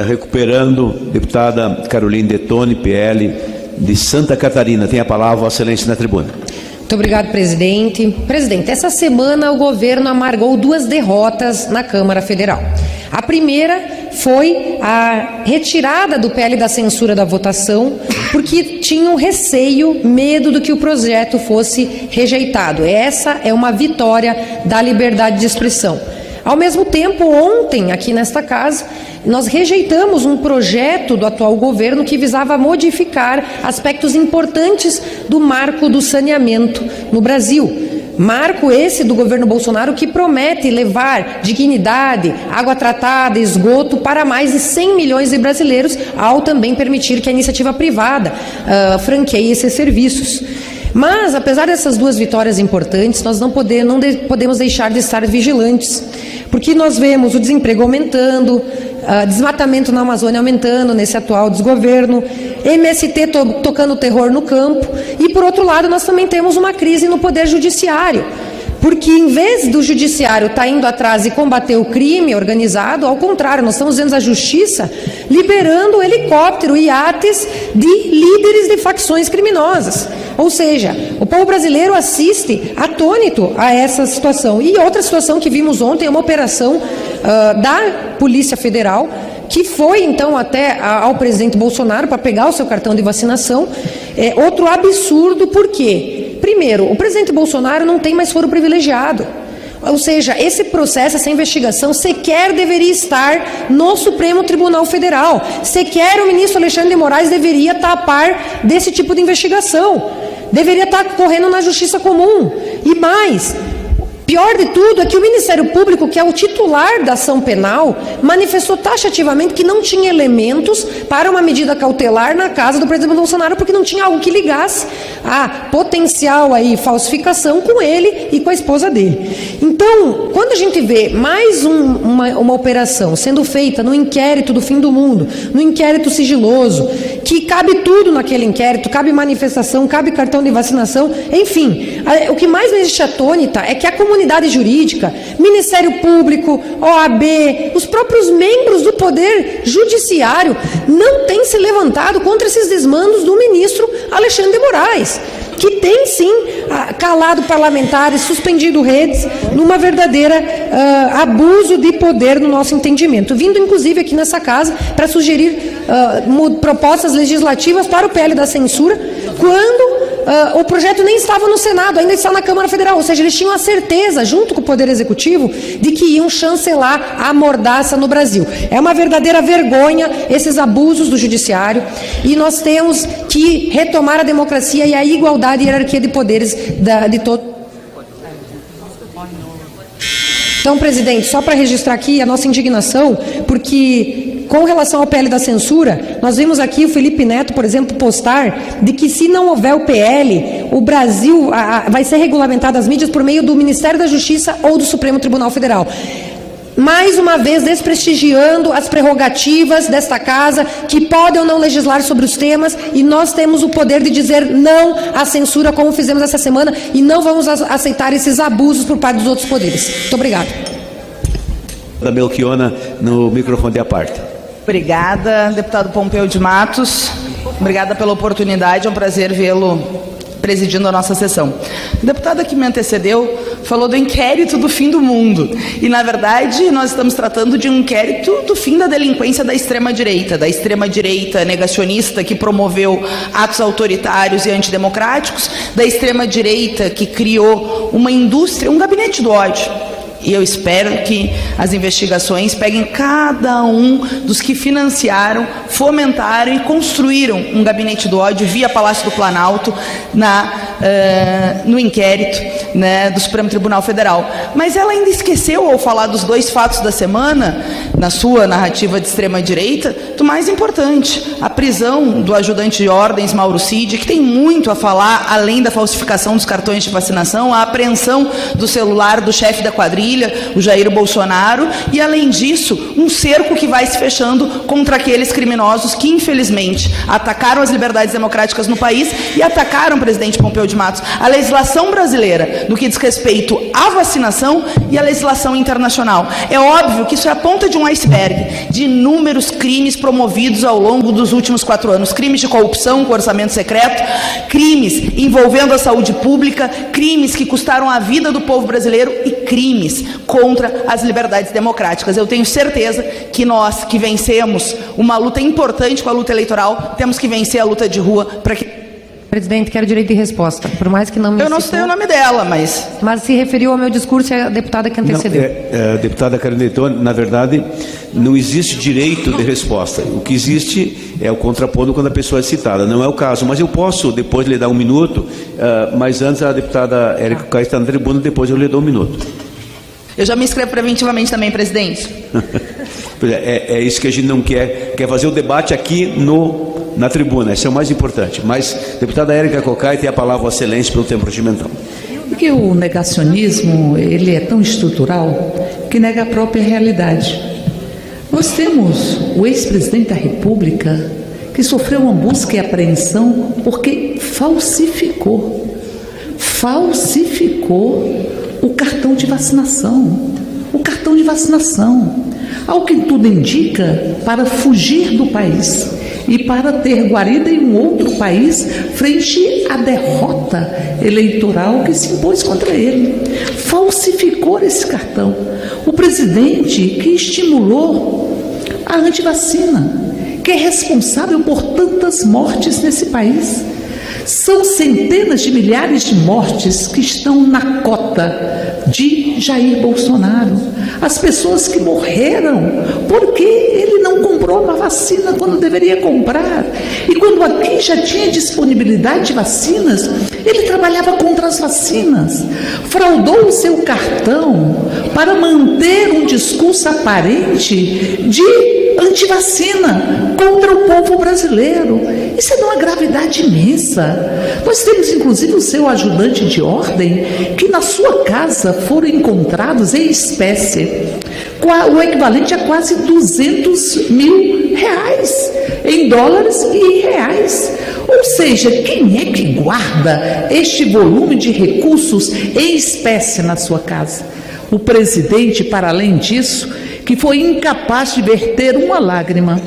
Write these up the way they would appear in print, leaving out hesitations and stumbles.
recuperando, deputada Caroline Detoni, PL, de Santa Catarina. Tem a palavra, Vossa Excelência, na tribuna. Muito obrigado, presidente. Presidente, essa semana o governo amargou 2 derrotas na Câmara Federal. A primeira foi a retirada do PL da censura da votação, porque tinham receio, medo do que o projeto fosse rejeitado. Essa é uma vitória da liberdade de expressão. Ao mesmo tempo, ontem, aqui nesta casa, nós rejeitamos um projeto do atual governo que visava modificar aspectos importantes do marco do saneamento no Brasil. Marco esse do governo Bolsonaro que promete levar dignidade, água tratada, esgoto para mais de 100 milhões de brasileiros, ao também permitir que a iniciativa privada franqueie esses serviços. Mas, apesar dessas 2 vitórias importantes, nós não podemos deixar de estar vigilantes, porque nós vemos o desemprego aumentando, desmatamento na Amazônia aumentando nesse atual desgoverno, MST tocando terror no campo, e, por outro lado, nós também temos uma crise no Poder Judiciário, porque, em vez do Judiciário estar indo atrás e combater o crime organizado, ao contrário, nós estamos vendo a Justiça liberando helicóptero e iates de líderes de facções criminosas. Ou seja, o povo brasileiro assiste atônito a essa situação. E outra situação que vimos ontem é uma operação da Polícia Federal, que foi, então, até ao presidente Bolsonaro para pegar o seu cartão de vacinação. Outro absurdo, por quê? Primeiro, o presidente Bolsonaro não tem mais foro privilegiado. Ou seja, esse processo, essa investigação, sequer deveria estar no Supremo Tribunal Federal. Sequer o ministro Alexandre de Moraes deveria estar a par desse tipo de investigação. Deveria estar correndo na Justiça Comum. E mais, pior de tudo é que o Ministério Público, que é o titular da ação penal, manifestou taxativamente que não tinha elementos para uma medida cautelar na casa do presidente Bolsonaro, porque não tinha algo que ligasse a potencial aí falsificação com ele e com a esposa dele. Então, quando a gente vê mais uma operação sendo feita no inquérito do fim do mundo, no inquérito sigiloso, que cabe tudo naquele inquérito, cabe manifestação, cabe cartão de vacinação, enfim, o que mais me deixa atônita é que a comunidade jurídica, Ministério Público, OAB, os próprios membros do Poder Judiciário não têm se levantado contra esses desmandos do ministro Alexandre de Moraes, que tem sim calado parlamentares, suspendido redes, numa verdadeira abuso de poder no nosso entendimento, vindo inclusive aqui nessa casa para sugerir propostas legislativas para o PL da censura, quando o projeto nem estava no Senado, ainda está na Câmara Federal, ou seja, eles tinham a certeza, junto com o Poder Executivo, de que iam chancelar a mordaça no Brasil. É uma verdadeira vergonha esses abusos do Judiciário, e nós temos que retomar a democracia e a igualdade e hierarquia de poderes de todos. Então, presidente, só para registrar aqui a nossa indignação, porque com relação ao PL da censura, nós vimos aqui o Felipe Neto, por exemplo, postar de que se não houver o PL, o Brasil vai ser regulamentado as mídias por meio do Ministério da Justiça ou do Supremo Tribunal Federal. Mais uma vez desprestigiando as prerrogativas desta casa, que podem ou não legislar sobre os temas, e nós temos o poder de dizer não à censura, como fizemos essa semana, e não vamos aceitar esses abusos por parte dos outros poderes. Muito obrigada. Da Melchiona, no microfone à parte. Obrigada, deputado Pompeu de Matos. Obrigada pela oportunidade, é um prazer vê-lo presidindo a nossa sessão. A deputada que me antecedeu falou do inquérito do fim do mundo. E, na verdade, nós estamos tratando de um inquérito do fim da delinquência da extrema-direita negacionista que promoveu atos autoritários e antidemocráticos, da extrema-direita que criou uma indústria, um gabinete do ódio. E eu espero que as investigações peguem cada um dos que financiaram, fomentaram e construíram um gabinete do ódio via Palácio do Planalto no inquérito, né, do Supremo Tribunal Federal. Mas ela ainda esqueceu, ao falar dos 2 fatos da semana, na sua narrativa de extrema-direita, do mais importante, a prisão do ajudante de ordens Mauro Cid, que tem muito a falar, além da falsificação dos cartões de vacinação, a apreensão do celular do chefe da quadrilha, família, o Jair Bolsonaro, e além disso, um cerco que vai se fechando contra aqueles criminosos que, infelizmente, atacaram as liberdades democráticas no país e atacaram o presidente Pompeu de Matos. A legislação brasileira, no que diz respeito à vacinação, e a legislação internacional. É óbvio que isso é a ponta de um iceberg de inúmeros crimes promovidos ao longo dos últimos 4 anos. Crimes de corrupção com orçamento secreto, crimes envolvendo a saúde pública, crimes que custaram a vida do povo brasileiro e crimes contra as liberdades democráticas. Eu tenho certeza que nós, que vencemos uma luta importante com a luta eleitoral, temos que vencer a luta de rua para que... Presidente, quero direito de resposta, por mais que não me... Eu não sei o nome dela, mas... Mas se referiu ao meu discurso, é a deputada que antecedeu. Deputada Caroline Detoni, na verdade, não existe direito de resposta. O que existe é o contrapondo quando a pessoa é citada. Não é o caso, mas eu posso depois lhe dar 1 minuto, mas antes a deputada Érica Cocai está na tribuna, depois eu lhe dou 1 minuto. Eu já me inscrevo preventivamente também, presidente. É isso que a gente não quer fazer o debate aqui na tribuna, isso é o mais importante. Mas, deputada Érica Cocai, tem a palavra, Vossa Excelência, pelo tempo regimental. Porque o negacionismo, ele é tão estrutural que nega a própria realidade. Nós temos o ex-presidente da República que sofreu uma busca e apreensão porque falsificou o cartão de vacinação. Ao que tudo indica, para fugir do país e para ter guarida em um outro país frente à derrota eleitoral que se impôs contra ele. Falsificou esse cartão. O presidente que estimulou a antivacina, que é responsável por tantas mortes nesse país. São centenas de milhares de mortes que estão na cota de Jair Bolsonaro. As pessoas que morreram porque ele não comprou uma vacina quando deveria comprar. E quando aqui já tinha disponibilidade de vacinas, ele trabalhava contra as vacinas. Fraudou o seu cartão para manter um discurso aparente de antivacina contra o povo brasileiro. Isso é de uma gravidade imensa. Nós temos inclusive o seu ajudante de ordem que na sua casa foram encontrados em espécie o equivalente a quase 200 mil reais em dólares e em reais. Ou seja, quem é que guarda este volume de recursos em espécie na sua casa? O presidente, para além disso, que foi incapaz de verter uma lágrima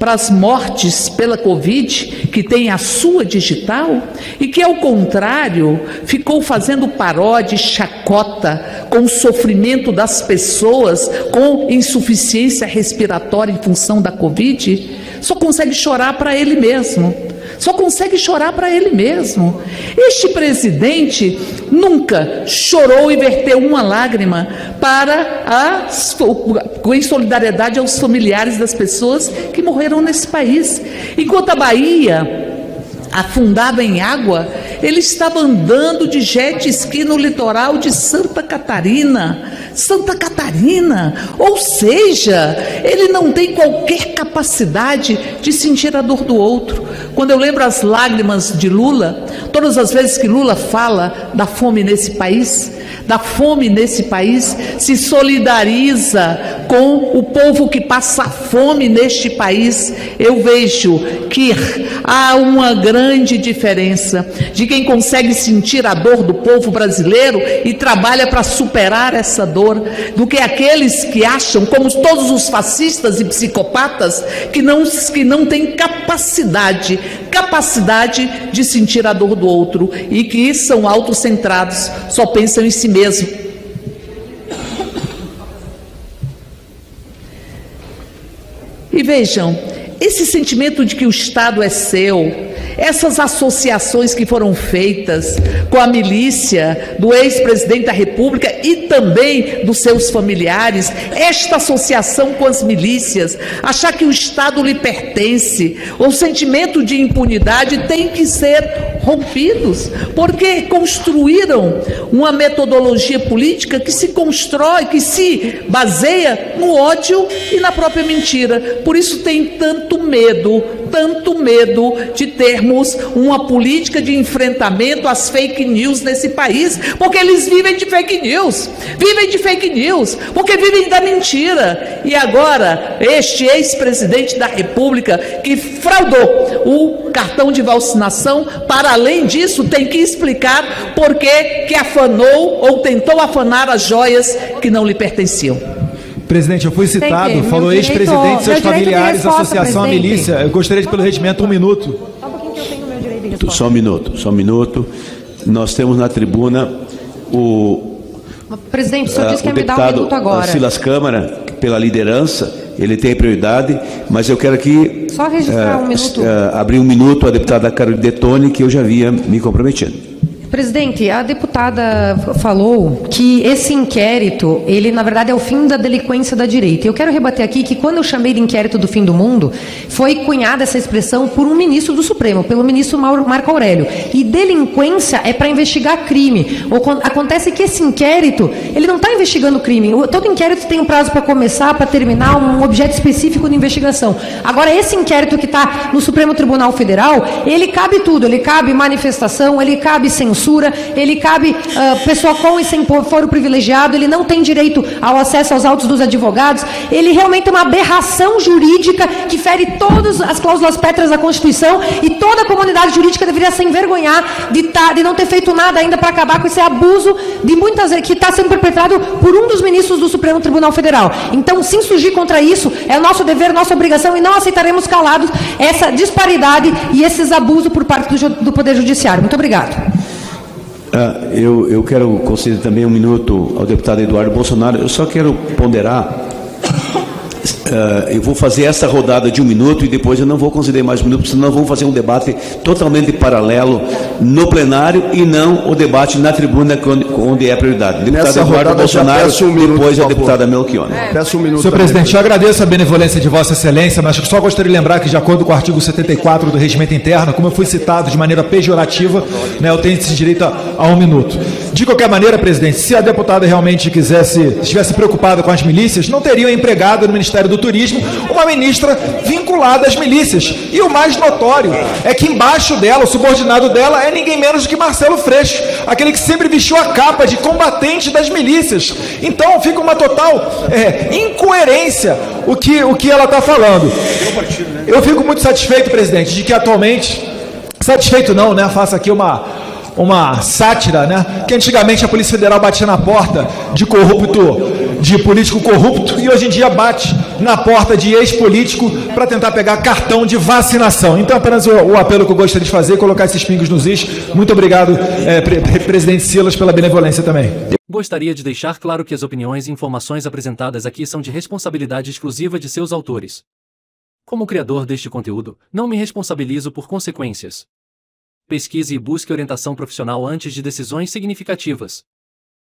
para as mortes pela Covid, que tem a sua digital, e que, ao contrário, ficou fazendo paródia e chacota com o sofrimento das pessoas com insuficiência respiratória em função da Covid, só consegue chorar para ele mesmo. Este presidente nunca chorou e verteu uma lágrima em solidariedade aos familiares das pessoas que morreram nesse país. Enquanto a Bahia afundava em água, ele estava andando de jet ski no litoral de Santa Catarina. Ou seja, ele não tem qualquer capacidade de sentir a dor do outro. Quando eu lembro as lágrimas de Lula, todas as vezes que Lula fala da fome nesse país, se solidariza com o povo que passa fome neste país, eu vejo que há uma grande diferença de quem consegue sentir a dor do povo brasileiro e trabalha para superar essa dor, do que aqueles que acham, como todos os fascistas e psicopatas, que não têm capacidade de sentir a dor do outro e que são autocentrados, só pensam em si mesmo. E vejam, esse sentimento de que o Estado é seu, essas associações que foram feitas com a milícia do ex-presidente da República e também dos seus familiares, esta associação com as milícias, achar que o Estado lhe pertence, o sentimento de impunidade tem que ser rompidos, porque construíram uma metodologia política que se constrói, que se baseia no ódio e na própria mentira. Por isso tem tanto tanto medo de termos uma política de enfrentamento às fake news nesse país, porque eles vivem de fake news, porque vivem da mentira. E agora, este ex-presidente da República que fraudou o cartão de vacinação, para além disso, tem que explicar por que afanou ou tentou afanar as joias que não lhe pertenciam. Presidente, eu fui citado, falou ex-presidente, seus familiares, associação à milícia. Eu gostaria de, pelo regimento, 1 minuto. Só um pouquinho que eu tenho meu direito de resposta. Só um minuto. Nós temos na tribuna Presidente, o senhor disse que o ia me dar um deputado minuto agora. Silas Câmara, pela liderança, ele tem prioridade, mas eu quero aqui Só registrar 1 minuto. abrir 1 minuto à deputada Carolina Detoni, que eu já havia me comprometido. Presidente, a deputada falou que esse inquérito, ele na verdade é o fim da delinquência da direita. Eu quero rebater aqui que quando eu chamei de inquérito do fim do mundo, foi cunhada essa expressão por um ministro do Supremo, pelo ministro Marco Aurélio. E delinquência é para investigar crime. Acontece que esse inquérito, ele não está investigando crime. Todo inquérito tem um prazo para começar, para terminar, um objeto específico de investigação. Agora, esse inquérito que está no Supremo Tribunal Federal, ele cabe tudo. Ele cabe manifestação, ele cabe censura, ele cabe pessoa com e sem foro privilegiado, ele não tem direito ao acesso aos autos dos advogados, ele realmente é uma aberração jurídica que fere todas as cláusulas pétreas da Constituição, e toda a comunidade jurídica deveria se envergonhar de não ter feito nada ainda para acabar com esse abuso de muitas que está sendo perpetrado por um dos ministros do Supremo Tribunal Federal. Então, se insurgir contra isso, é o nosso dever, nossa obrigação, e não aceitaremos calados essa disparidade e esses abusos por parte do Poder Judiciário. Muito obrigado. Eu quero conceder também 1 minuto ao deputado Eduardo Bolsonaro. Eu só quero ponderar. Eu vou fazer essa rodada de 1 minuto e depois eu não vou conceder mais 1 minuto, porque senão vamos fazer um debate totalmente paralelo no plenário e não o debate na tribuna, onde é prioridade. Deputado Eduardo Bolsonaro, depois a deputada Melchiona. Peço 1 minuto. Senhor presidente, eu agradeço a benevolência de Vossa Excelência, mas só gostaria de lembrar que, de acordo com o artigo 74 do Regimento Interno, como eu fui citado de maneira pejorativa, eu tenho esse direito a 1 minuto. De qualquer maneira, presidente, se a deputada realmente estivesse preocupada com as milícias, não teriam empregado no Ministério do Turismo uma ministra vinculada às milícias. E o mais notório é que embaixo dela, o subordinado dela, é ninguém menos do que Marcelo Freixo, aquele que sempre vestiu a capa de combatente das milícias. Então fica uma total incoerência o que ela está falando. Eu fico muito satisfeito, presidente, de que atualmente, satisfeito não, faço aqui uma sátira, que antigamente a Polícia Federal batia na porta de político corrupto, e hoje em dia bate na porta de ex-político para tentar pegar cartão de vacinação. Então, apenas o apelo que eu gostaria de fazer, colocar esses pingos nos is. Muito obrigado, presidente Silas, pela benevolência também. Gostaria de deixar claro que as opiniões e informações apresentadas aqui são de responsabilidade exclusiva de seus autores. Como criador deste conteúdo, não me responsabilizo por consequências. Pesquise e busque orientação profissional antes de decisões significativas.